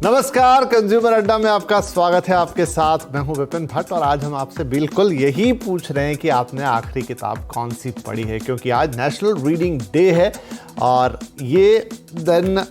नमस्कार, कंज्यूमर अड्डा में आपका स्वागत है। आपके साथ मैं हूं विपिन भट्ट और आज हम आपसे बिल्कुल यही पूछ रहे हैं कि आपने आखिरी किताब कौन सी पढ़ी है, क्योंकि आज नेशनल रीडिंग डे है और ये दिन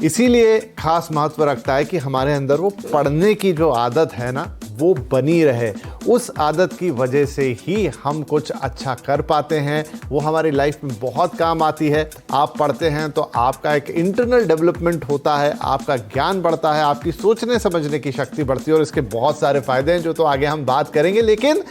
इसीलिए खास महत्व रखता है कि हमारे अंदर वो पढ़ने की जो आदत है ना, वो बनी रहे। उस आदत की वजह से ही हम कुछ अच्छा कर पाते हैं, वो हमारी लाइफ में बहुत काम आती है। आप पढ़ते हैं तो आपका एक इंटरनल डेवलपमेंट होता है, आपका ज्ञान बढ़ता है, आपकी सोचने समझने की शक्ति बढ़ती है और इसके बहुत सारे फायदे हैं जो तो आगे हम बात करेंगे। लेकिन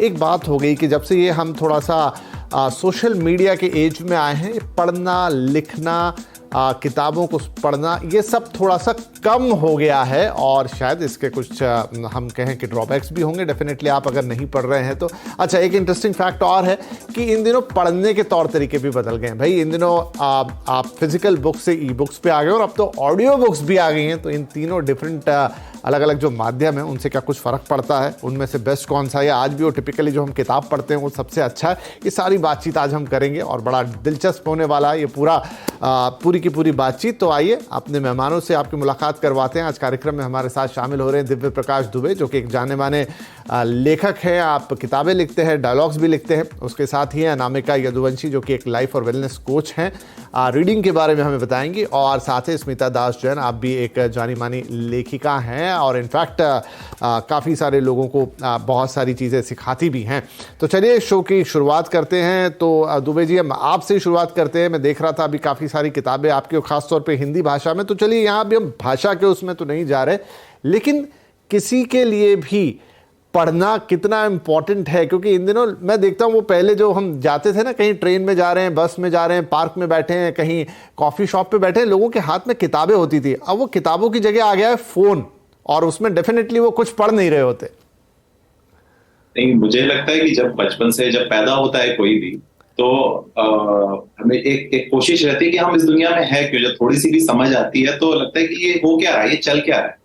एक बात हो गई कि जब से ये हम थोड़ा सा सोशल मीडिया के एज में आए हैं, पढ़ना लिखना, किताबों को पढ़ना, ये सब थोड़ा सा कम हो गया है और शायद इसके कुछ हम कहें कि ड्रॉबैक्स भी होंगे। डेफिनेटली आप अगर नहीं पढ़ रहे हैं तो। अच्छा, एक इंटरेस्टिंग फैक्ट और है कि इन दिनों पढ़ने के तौर तरीके भी बदल गए हैं भाई। इन दिनों आप फिजिकल बुक से ई बुक्स पे आ गए और अब तो ऑडियो बुक्स भी आ गई हैं। तो इन तीनों डिफरेंट अलग अलग जो माध्यम है उनसे क्या कुछ फ़र्क पड़ता है, उनमें से बेस्ट कौन सा है, आज भी वो टिपिकली जो हम किताब पढ़ते हैं वो सबसे अच्छा है, ये सारी बातचीत आज हम करेंगे और बड़ा दिलचस्प होने वाला है ये पूरी की पूरी बातचीत। तो आइए अपने मेहमानों से आपकी मुलाकात करवाते हैं। आज कार्यक्रम में हमारे साथ शामिल हो रहे हैं दिव्य प्रकाश दुबे, जो कि एक जाने माने लेखक हैं। आप किताबें लिखते हैं, डायलॉग्स भी लिखते हैं। उसके साथ ही अनामिका यदुवंशी, जो कि एक लाइफ और वेलनेस कोच हैं, रीडिंग के बारे में हमें बताएंगी। और साथ ही स्मिता दास जैन, आप भी एक जानी मानी लेखिका हैं और इनफैक्ट काफ़ी सारे लोगों को बहुत सारी चीज़ें सिखाती भी हैं। तो चलिए शो की शुरुआत करते हैं। तो दुबे जी, हम आपसे ही शुरुआत करते हैं। मैं देख रहा था अभी काफ़ी सारी किताबें आपकी, खास तौर पे हिंदी भाषा में। तो चलिए यहाँ भी हम भाषा के उसमें तो नहीं जा रहे, लेकिन किसी के लिए भी पढ़ना कितना इम्पोर्टेंट है, क्योंकि इन दिनों मैं देखता हूँ वो पहले जो हम जाते थे ना, कहीं ट्रेन में जा रहे हैं, बस में जा रहे हैं, पार्क में बैठे हैं, कहीं कॉफ़ी शॉप पे बैठे हैं, लोगों के हाथ में किताबें होती थी। अब वो किताबों की जगह आ गया है फ़ोन और उसमें डेफिनेटली वो कुछ पढ़ नहीं रहे होते। नहीं, मुझे लगता है कि जब बचपन से जब पैदा होता है कोई भी, तो हमें एक कोशिश रहती है कि हम इस दुनिया में है क्यों। जब थोड़ी सी भी समझ आती है तो लगता है कि ये हो क्या रहा है, ये चल क्या रहा है।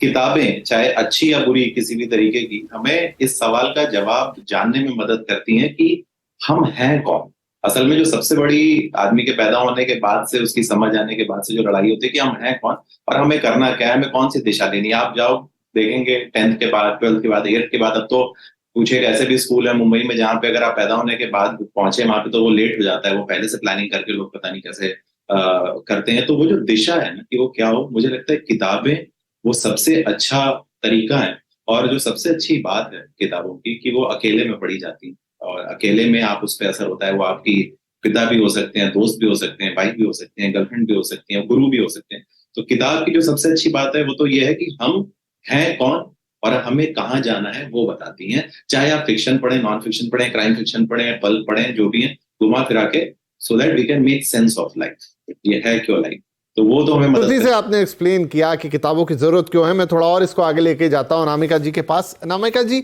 किताबें चाहे अच्छी या बुरी किसी भी तरीके की, हमें इस सवाल का जवाब जानने में मदद करती हैं कि हम हैं कौन। असल में जो सबसे बड़ी आदमी के पैदा होने के बाद से, उसकी समझ आने के बाद से जो लड़ाई होती है कि हम हैं कौन और हमें करना क्या है, हमें कौन सी दिशा लेनी है। आप जाओ देखेंगे 10th के बाद, 12th के बाद, 8th के बाद, अब तो कुछ एक ऐसे भी स्कूल है मुंबई में जहाँ पे अगर आप पैदा होने के बाद पहुंचे वहां पे तो वो लेट हो जाता है। वो पहले से प्लानिंग करके लोग पता नहीं कैसे करते हैं। तो वो जो दिशा है ना कि वो क्या हो, मुझे लगता है किताबें वो सबसे अच्छा तरीका है। और जो सबसे अच्छी बात है किताबों की कि वो अकेले में पढ़ी जाती है और अकेले में आप उस पर असर होता है। वो आपकी पिता भी हो सकते हैं, दोस्त भी हो सकते हैं, वाइफ भी हो सकते हैं, गर्लफ्रेंड भी हो सकती हैं, गुरु भी हो सकते हैं। तो किताब की जो सबसे अच्छी बात है वो तो ये है कि हम हैं कौन और हमें कहाँ जाना है वो बताती हैं। चाहे आप फिक्शन पढ़ें, नॉन फिक्शन पढ़ें, क्राइम फिक्शन पढ़ें, पल्प पढ़ें, जो भी है, घुमा फिरा के, so that we can make sense of life. ये है क्यों लाइफ, तो वो तो हमें मदद से आपने एक्सप्लेन किया कि किताबों की जरूरत क्यों है। मैं थोड़ा और इसको आगे लेके जाता हूँ अनामिका जी के पास। अनामिका जी,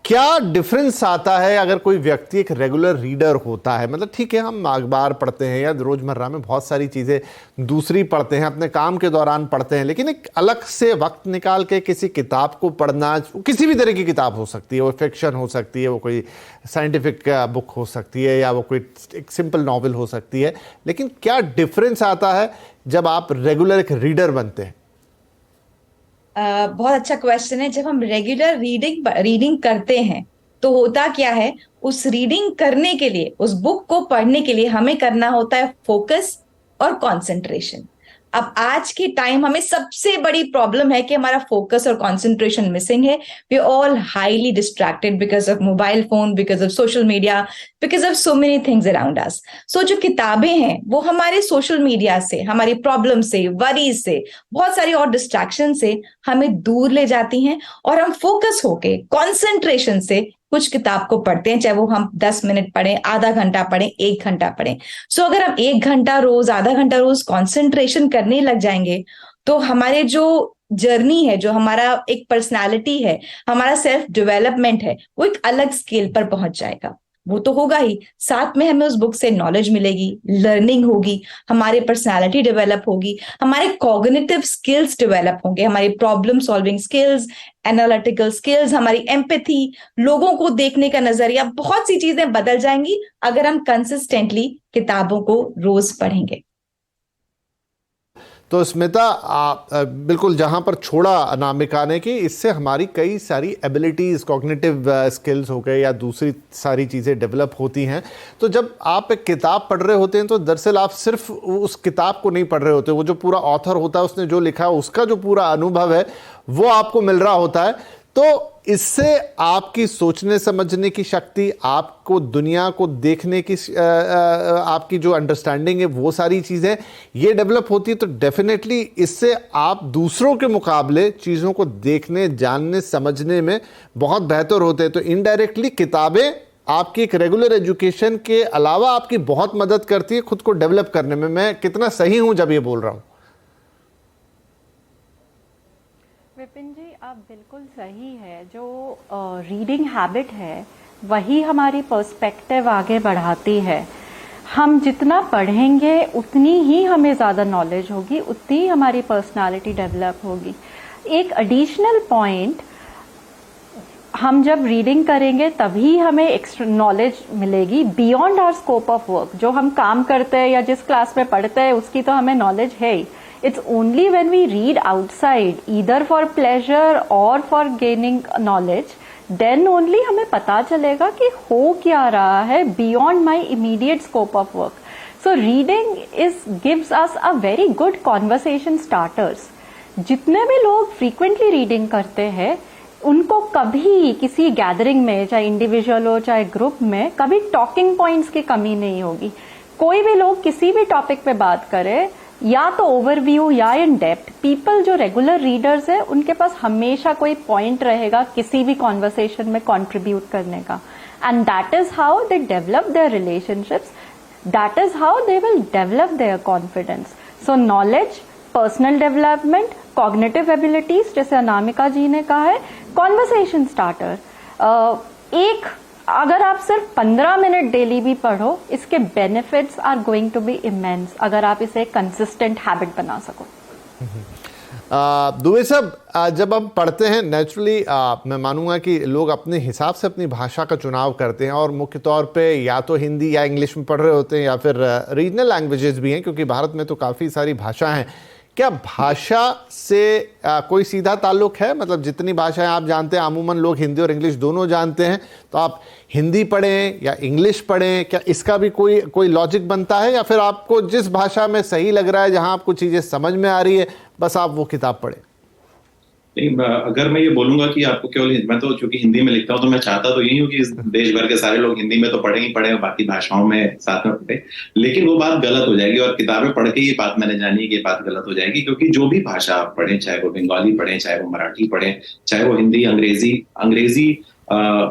क्या डिफरेंस आता है अगर कोई व्यक्ति एक रेगुलर रीडर होता है? मतलब ठीक है, हम अखबार पढ़ते हैं या रोजमर्रा में बहुत सारी चीज़ें दूसरी पढ़ते हैं, अपने काम के दौरान पढ़ते हैं, लेकिन एक अलग से वक्त निकाल के किसी किताब को पढ़ना, किसी भी तरह की किताब हो सकती है, वो फिक्शन हो सकती है, वो कोई साइंटिफिक बुक हो सकती है, या वो कोई एक सिंपल नॉवल हो सकती है, लेकिन क्या डिफरेंस आता है जब आप रेगुलर एक रीडर बनते हैं? बहुत अच्छा क्वेश्चन है। जब हम रेगुलर रीडिंग करते हैं तो होता क्या है, उस रीडिंग करने के लिए, उस बुक को पढ़ने के लिए हमें करना होता है फोकस और कंसंट्रेशन। अब आज के टाइम हमें सबसे बड़ी प्रॉब्लम है कि हमारा फोकस और कंसंट्रेशन मिसिंग है। We all highly distracted because of mobile phone, because of social media, because of so many things around us. So जो किताबें हैं वो हमारे सोशल मीडिया से, हमारी प्रॉब्लम से, वरीज से, बहुत सारी और डिस्ट्रैक्शन से हमें दूर ले जाती हैं और हम फोकस होके कंसंट्रेशन से कुछ किताब को पढ़ते हैं, चाहे वो हम 10 मिनट पढ़ें, आधा घंटा पढ़ें, 1 घंटा पढ़ें। सो अगर हम 1 घंटा रोज, आधा घंटा रोज कंसंट्रेशन करने लग जाएंगे तो हमारे जो जर्नी है, जो हमारा एक पर्सनालिटी है, हमारा सेल्फ डेवलपमेंट है, वो एक अलग स्केल पर पहुंच जाएगा। वो तो होगा ही, साथ में हमें उस बुक से नॉलेज मिलेगी, लर्निंग होगी, हमारी पर्सनालिटी डेवलप होगी, हमारे कॉग्निटिव स्किल्स डेवलप होंगे, हमारी problem solving skills, analytical skills, हमारी एम्पैथी, लोगों को देखने का नजरिया, बहुत सी चीजें बदल जाएंगी अगर हम कंसिस्टेंटली किताबों को रोज पढ़ेंगे। तो स्मिता, बिल्कुल जहाँ पर छोड़ा अनामिका ने कि इससे हमारी कई सारी एबिलिटीज़, कॉग्निटिव स्किल्स हो गए या दूसरी सारी चीज़ें डेवलप होती हैं। तो जब आप एक किताब पढ़ रहे होते हैं तो दरअसल आप सिर्फ उस किताब को नहीं पढ़ रहे होते, वो जो पूरा ऑथर होता है, उसने जो लिखा है, उसका जो पूरा अनुभव है वो आपको मिल रहा होता है। तो इससे आपकी सोचने समझने की शक्ति, आपको दुनिया को देखने की आपकी जो अंडरस्टैंडिंग है, वो सारी चीज़ें ये डेवलप होती है। तो डेफिनेटली इससे आप दूसरों के मुकाबले चीज़ों को देखने, जानने, समझने में बहुत बेहतर होते हैं। तो इनडायरेक्टली किताबें आपकी एक रेगुलर एजुकेशन के अलावा आपकी बहुत मदद करती है खुद को डेवलप करने में। मैं कितना सही हूं जब ये बोल रहा हूं? विपिन जी, आप बिल्कुल सही है। जो रीडिंग हैबिट है वही हमारी पर्सपेक्टिव आगे बढ़ाती है। हम जितना पढ़ेंगे उतनी ही हमें ज़्यादा नॉलेज होगी, उतनी ही हमारी पर्सनालिटी डेवलप होगी। एक एडिशनल पॉइंट, हम जब रीडिंग करेंगे तभी हमें एक्स्ट्रा नॉलेज मिलेगी beyond our scope of work. जो हम काम करते हैं या जिस क्लास में पढ़ते हैं उसकी तो हमें नॉलेज है ही। It's only when we read outside, either for pleasure or for gaining knowledge, then only हमें पता चलेगा कि हो क्या रहा है beyond my immediate scope of work. So reading gives us a very good conversation starters. जितने भी लोग frequently reading करते हैं उनको कभी किसी गैदरिंग में, चाहे इंडिविजुअल हो चाहे ग्रुप में, कभी टॉकिंग पॉइंट्स की कमी नहीं होगी। कोई भी लोग किसी भी टॉपिक पे बात करे, या तो ओवरव्यू या इन डेप्थ, पीपल जो रेगुलर रीडर्स है उनके पास हमेशा कोई पॉइंट रहेगा किसी भी कॉन्वर्सेशन में कंट्रीब्यूट करने का। And that is how they develop their relationships, that is how they will develop their confidence. So knowledge, personal development, cognitive abilities, जैसे अनामिका जी ने कहा है, कॉन्वर्सेशन स्टार्टर। अगर आप सिर्फ 15 मिनट डेली भी पढ़ो, इसके benefits are going to be immense, अगर आप इसे कंसिस्टेंट हैबिट बना सको। दुबे साहब, जब हम पढ़ते हैं नेचुरली मैं मानूंगा कि लोग अपने हिसाब से अपनी भाषा का चुनाव करते हैं और मुख्य तौर पे या तो हिंदी या इंग्लिश में पढ़ रहे होते हैं या फिर रीजनल लैंग्वेजेस भी हैं, क्योंकि भारत में तो काफ़ी सारी भाषाएं हैं। क्या भाषा से कोई सीधा ताल्लुक है? मतलब जितनी भाषाएं आप जानते हैं, अमूमन लोग हिंदी और इंग्लिश दोनों जानते हैं, तो आप हिंदी पढ़ें या इंग्लिश पढ़ें, क्या इसका भी कोई लॉजिक बनता है, या फिर आपको जिस भाषा में सही लग रहा है, जहां आपको चीज़ें समझ में आ रही है, बस आप वो किताब पढ़ें? नहीं, अगर मैं ये बोलूंगा कि आपको केवल, मैं तो चूंकि हिंदी में लिखता हूँ तो मैं चाहता तो यही हूँ कि देश भर के सारे लोग हिंदी में तो पढ़े ही पढ़े और बाकी भाषाओं में साथ में पढ़े, लेकिन वो बात गलत हो जाएगी। और किताबें पढ़ के ये बात मैंने जानी कि ये बात गलत हो जाएगी, क्योंकि जो भी भाषा आप पढ़ें, चाहे वो बंगाली पढ़ें, चाहे वो मराठी पढ़ें, चाहे वो हिंदी, अंग्रेजी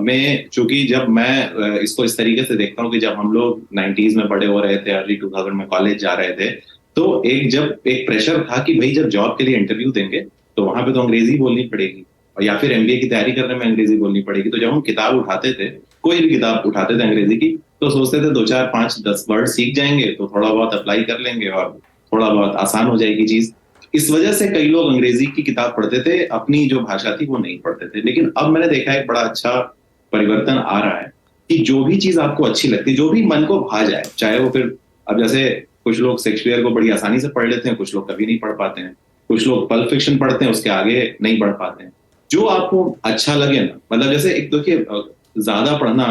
में, चूंकि जब मैं इसको इस तरीके से देखता हूँ कि जब हम लोग 90s में बड़े हो रहे थे, अर्ली 2000 में कॉलेज जा रहे थे, तो जब एक प्रेशर था कि भाई जब जॉब के लिए इंटरव्यू देंगे तो वहां पे तो अंग्रेजी बोलनी पड़ेगी, और या फिर एमबीए की तैयारी करने में अंग्रेजी बोलनी पड़ेगी। तो जब हम किताब उठाते थे, कोई भी किताब उठाते थे अंग्रेजी की, तो सोचते थे 2, 4, 5, 10 वर्ड सीख जाएंगे तो थोड़ा बहुत अप्लाई कर लेंगे और थोड़ा बहुत आसान हो जाएगी चीज। इस वजह से कई लोग अंग्रेजी की किताब पढ़ते थे, अपनी जो भाषा थी वो नहीं पढ़ते थे। लेकिन अब मैंने देखा है बड़ा अच्छा परिवर्तन आ रहा है कि जो भी चीज आपको अच्छी लगती है, जो भी मन को भा जाए, चाहे वो फिर, अब जैसे कुछ लोग शेक्सपियर को बड़ी आसानी से पढ़ लेते हैं, कुछ लोग कभी नहीं पढ़ पाते हैं, कुछ लोग पल्प फिक्शन पढ़ते हैं, उसके आगे नहीं बढ़ पाते हैं। जो आपको अच्छा लगे ना, मतलब जैसे एक देखिए, ज्यादा पढ़ना,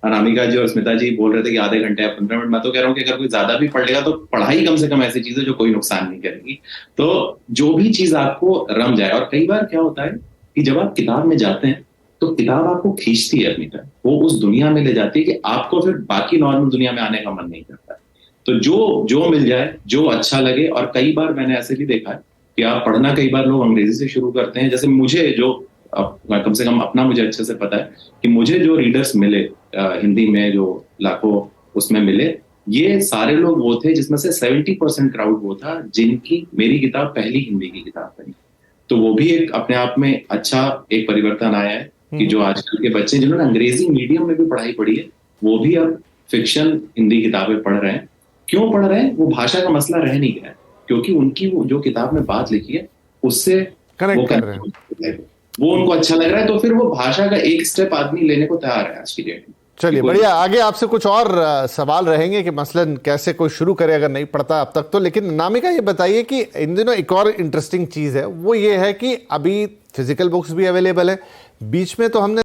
अनामिका जी और स्मिता जी बोल रहे थे कि आधे घंटे या 15 मिनट, मैं तो कह रहा हूँ कि अगर कोई ज्यादा भी पढ़ लेगा तो पढ़ाई कम से कम ऐसी चीज है जो कोई नुकसान नहीं करेगी। तो जो भी चीज आपको रम जाए, और कई बार क्या होता है कि जब आप किताब में जाते हैं तो किताब आपको खींचती है अपनी तरफ, वो उस दुनिया में ले जाती है कि आपको फिर बाकी नॉर्मल दुनिया में आने का मन नहीं करता। तो जो मिल जाए, जो अच्छा लगे। और कई बार मैंने ऐसे भी देखा है कि आप पढ़ना, कई बार लोग अंग्रेजी से शुरू करते हैं। जैसे मुझे जो, कम से कम अपना मुझे अच्छे से पता है कि मुझे जो रीडर्स मिले हिंदी में, जो लाखों उसमें मिले, ये सारे लोग वो थे जिसमें से 70% क्राउड वो था जिनकी मेरी किताब पहली हिंदी की किताब बनी। तो वो भी एक अपने आप में अच्छा एक परिवर्तन आया है कि जो आजकल के बच्चे जिन्होंने अंग्रेजी मीडियम में भी पढ़ाई पढ़ी है, वो भी अब फिक्शन हिंदी किताबें पढ़ रहे हैं। क्यों पढ़ रहे हैं? वो भाषा का मसला रह नहीं गया है, क्योंकि उनकी वो जो किताब में बात लिखी है उससे कनेक्ट कर रहे हैं, वो उनको अच्छा लग रहा है। तो फिर वो भाषा का एक स्टेप आदमी लेने को तैयार है आज की डेट में। चलिए बढ़िया, आगे आपसे कुछ और सवाल रहेंगे कि मसलन कैसे कोई शुरू करे अगर नहीं पढ़ता अब तक तो। लेकिन अनामिका ये बताइए कि इन दिनों एक और इंटरेस्टिंग चीज़ है, वो ये है कि अभी फिजिकल बुक्स भी अवेलेबल है, बीच में तो हमने